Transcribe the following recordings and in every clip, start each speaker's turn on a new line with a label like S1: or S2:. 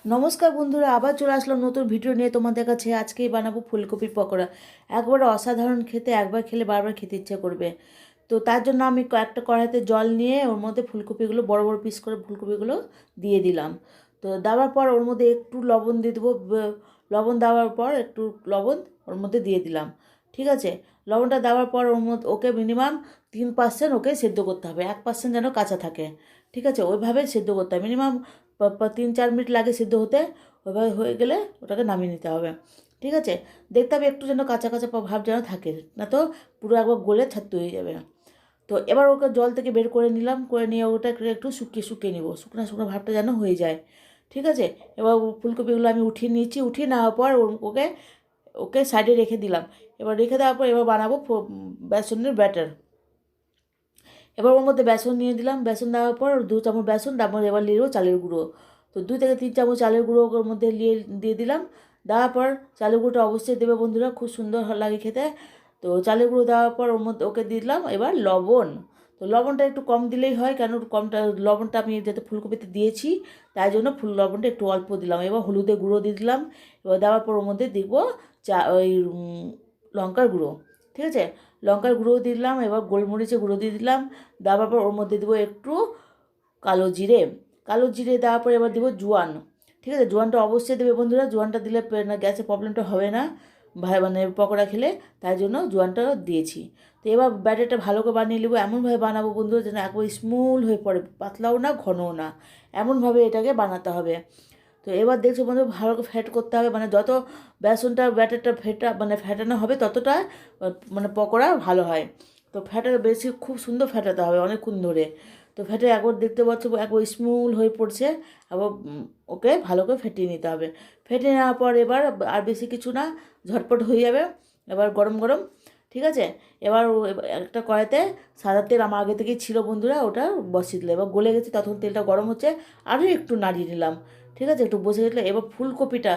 S1: নমস্কার বন্ধুরা, আবার চলে আসলাম নতুন ভিডিও নিয়ে তোমাদের কাছে। আজকেই বানাবো ফুলকপির পকোড়া। একবারে অসাধারণ খেতে, একবার খেলে বারবার খেতে ইচ্ছে করবে। তো তার জন্য আমি একটা কড়াইতে জল নিয়ে ওর মধ্যে ফুলকপিগুলো বড় বড় পিস করে ফুলকপিগুলো দিয়ে দিলাম। তো দেওয়ার পর ওর মধ্যে একটু লবণ দিয়ে দেবো। লবণ দেওয়ার পর একটু লবণ ওর মধ্যে দিয়ে দিলাম। ঠিক আছে, লবণটা দেওয়ার পর ওর মধ্যে ওকে মিনিমাম 3% ওকে সেদ্ধ করতে হবে, 1% যেন কাঁচা থাকে। ঠিক আছে, ওইভাবে সেদ্ধ করতে হবে মিনিমাম 3-4 মিনিট লাগে সিদ্ধ হতে। ওইভাবে হয়ে গেলে ওটাকে নামিয়ে নিতে হবে। ঠিক আছে, দেখতে হবে একটু যেন কাঁচা কাঁচা ভাব যেন থাকে, না তো পুরো একবার গলে ছাড়তে হয়ে যাবে। তো এবার ওকে জল থেকে বের করে নিলাম, করে নিয়ে ওটা একটু শুকিয়ে শুকিয়ে নিব, শুকনো শুকনো ভাবটা যেন হয়ে যায়। ঠিক আছে, এবার ফুলকপিগুলো আমি উঠিয়ে নিয়েছি। উঠিয়ে নেওয়ার পর ওকে ওকে সাইডে রেখে দিলাম। এবার রেখে দেওয়ার পর এবার বানাবো বেসনের ব্যাটার। এবার ওর মধ্যে বেসন নিয়ে দিলাম। বেসন দেওয়ার পর 2 চামচ বেসন, তারপর এবার নিয়ে দেবো চালের গুঁড়ো। তো 2 থেকে 3 চামচ চালের গুঁড়ো ওর মধ্যে দিয়ে দিলাম। দেওয়ার পর চালের গুঁড়োটা অবশ্যই দেবে বন্ধুরা, খুব সুন্দর লাগে খেতে। তো চালের গুঁড়ো দেওয়ার পর ওর মধ্যে ওকে দিয়ে দিলাম এবার লবণ। তো লবণটা একটু কম দিলেই হয়, কেন কমটা লবণটা আমি যেহেতু ফুলকপিতে দিয়েছি, তাই জন্য লবণটা একটু অল্প দিলাম। এবার হলুদের গুঁড়ো দিয়ে দিলাম। এবার দেওয়ার পর ওর মধ্যে দিব ওই লঙ্কার গুঁড়ো। ঠিক আছে, লঙ্কার গুঁড়ো দিয়ে দিলাম। এবার গোলমরিচের গুঁড়ো দিয়ে দিলাম। দেওয়ার পর ওর মধ্যে দেবো একটু কালো জিরে। কালো জিরে দেওয়ার পর এবার দেবো জোয়ান। ঠিক আছে, জোয়ানটা অবশ্যই দেবে বন্ধুরা, জোয়ানটা দিলে না গ্যাসের প্রবলেমটা হবে না মানে পকোড়া খেলে, তাই জন্য জোয়ানটা দিয়েছি। তো এবার ব্যাটারটা ভালো করে বানিয়ে নেবো। এমনভাবে বানাবো বন্ধুরা যেন একবার স্মুল হয়ে পড়ে, পাতলাও না ঘনও না, এমনভাবে এটাকে বানাতে হবে। তো এবার দেখছো বন্ধু, ভালো করে ফ্যাট করতে হবে, মানে যত বেসনটা ব্যাটারটা ফ্যাটানো হবে ততটা মানে পকোড়া ভালো হয়। তো ফ্যাটানো বেশি খুব সুন্দর ফ্যাটাতে হবে অনেকক্ষণ ধরে। তো ফ্যাটে একবার দেখতে পাচ্ছ একবার স্মুল হয়ে পড়ছে। আবার ওকে ভালো করে ফেটিয়ে নিতে হবে। ফেটিয়ে নেওয়ার পর এবার আর বেশি কিছু না, ঝটপট হয়ে যাবে। এবার গরম গরম, ঠিক আছে। এবার একটা কড়াইতে সাদা তেল আমার আগে থেকেই ছিল বন্ধুরা, ওটা বসিয়ে দিলে এবার গলে গেছে, তখন তেলটা গরম হচ্ছে, আরও একটু নাড়িয়ে নিলাম। ঠিক আছে, একটু বসে গেলে এবার ফুলকপিটা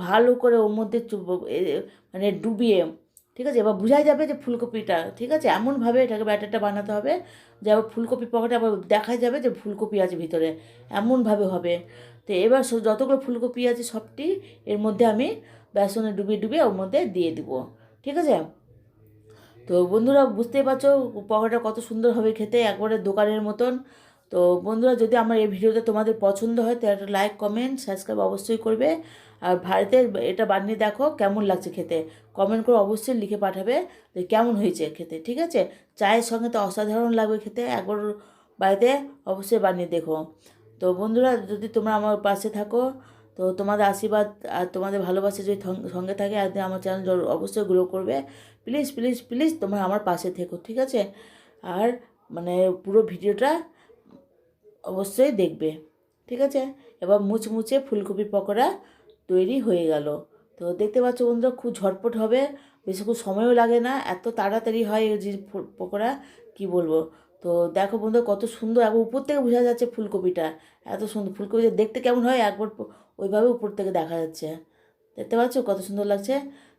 S1: ভালো করে ওর মধ্যে মানে ডুবিয়ে, ঠিক আছে, এবার বোঝাই যাবে যে ফুলকপিটা, ঠিক আছে, এমনভাবে এটাকে ব্যাটারটা বানাতে হবে যে আবার ফুলকপি পকেটে আবার দেখা যাবে যে ফুলকপি আছে ভিতরে, এমনভাবে হবে। তো এবার যতগুলো ফুলকপি আছে সবটি এর মধ্যে আমি বেসনে ডুবিয়ে ডুবিয়ে ওর মধ্যে দিয়ে দিব। ঠিক আছে, তো বন্ধুরা বুঝতেই পারছো পকোড়াটা কত সুন্দর হবে খেতে, একবারে দোকানের মতন। তো বন্ধুরা, যদি আমার এই ভিডিওটা তোমাদের পছন্দ হয় তাহলে একটা লাইক কমেন্ট সাবস্ক্রাইব অবশ্যই করবে। আর ভারতে এটা বানিয়ে দেখো কেমন লাগছে খেতে, কমেন্ট করে অবশ্যই লিখে পাঠাবে যে কেমন হয়েছে খেতে। ঠিক আছে, চায়ের সঙ্গে তো অসাধারণ লাগবে খেতে, একবার বাড়িতে অবশ্যই বানিয়ে দেখো। তো বন্ধুরা, যদি তোমরা আমার পাশে থাকো, তো তোমাদের আশীর্বাদ আর তোমাদের ভালোবাসা যদি সঙ্গে থাকে, একদিন আমার চ্যানেল অবশ্যই গ্রো করবে। প্লিজ প্লিজ প্লিজ তোমরা আমার পাশে থেকো, ঠিক আছে। আর মানে পুরো ভিডিওটা অবশ্যই দেখবে। ঠিক আছে, এবার মুচমুচে ফুলকপি পকোড়া তৈরি হয়ে গেল। তো দেখতে পাচ্ছ বন্ধুরা, খুব ঝটপট হবে, বেশিক্ষণ সময়ও লাগে না, এত তাড়াতাড়ি হয় এই যে পকোড়া, কি বলবো। তো দেখো বন্ধু কত সুন্দর, একবার উপর থেকে বোঝা যাচ্ছে ফুলকপিটা, এত সুন্দর ফুলকপিটা দেখতে কেমন হয় একবার ওইভাবে উপর থেকে দেখা যাচ্ছে। দেখতে পাচ্ছ কত সুন্দর লাগছে।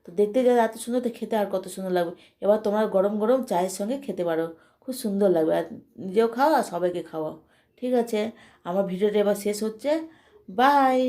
S1: তো দেখতে যা এত সুন্দর, তো খেতে আর কত সুন্দর লাগবে। এবার তোমরা গরম গরম চায়ের সঙ্গে খেতে পারো, খুব সুন্দর লাগবে, আর নিজেও খাও আর সবাইকে খাওয়াও। ঠিক আছে, আমার ভিডিওটা এবার শেষ হচ্ছে। বাই।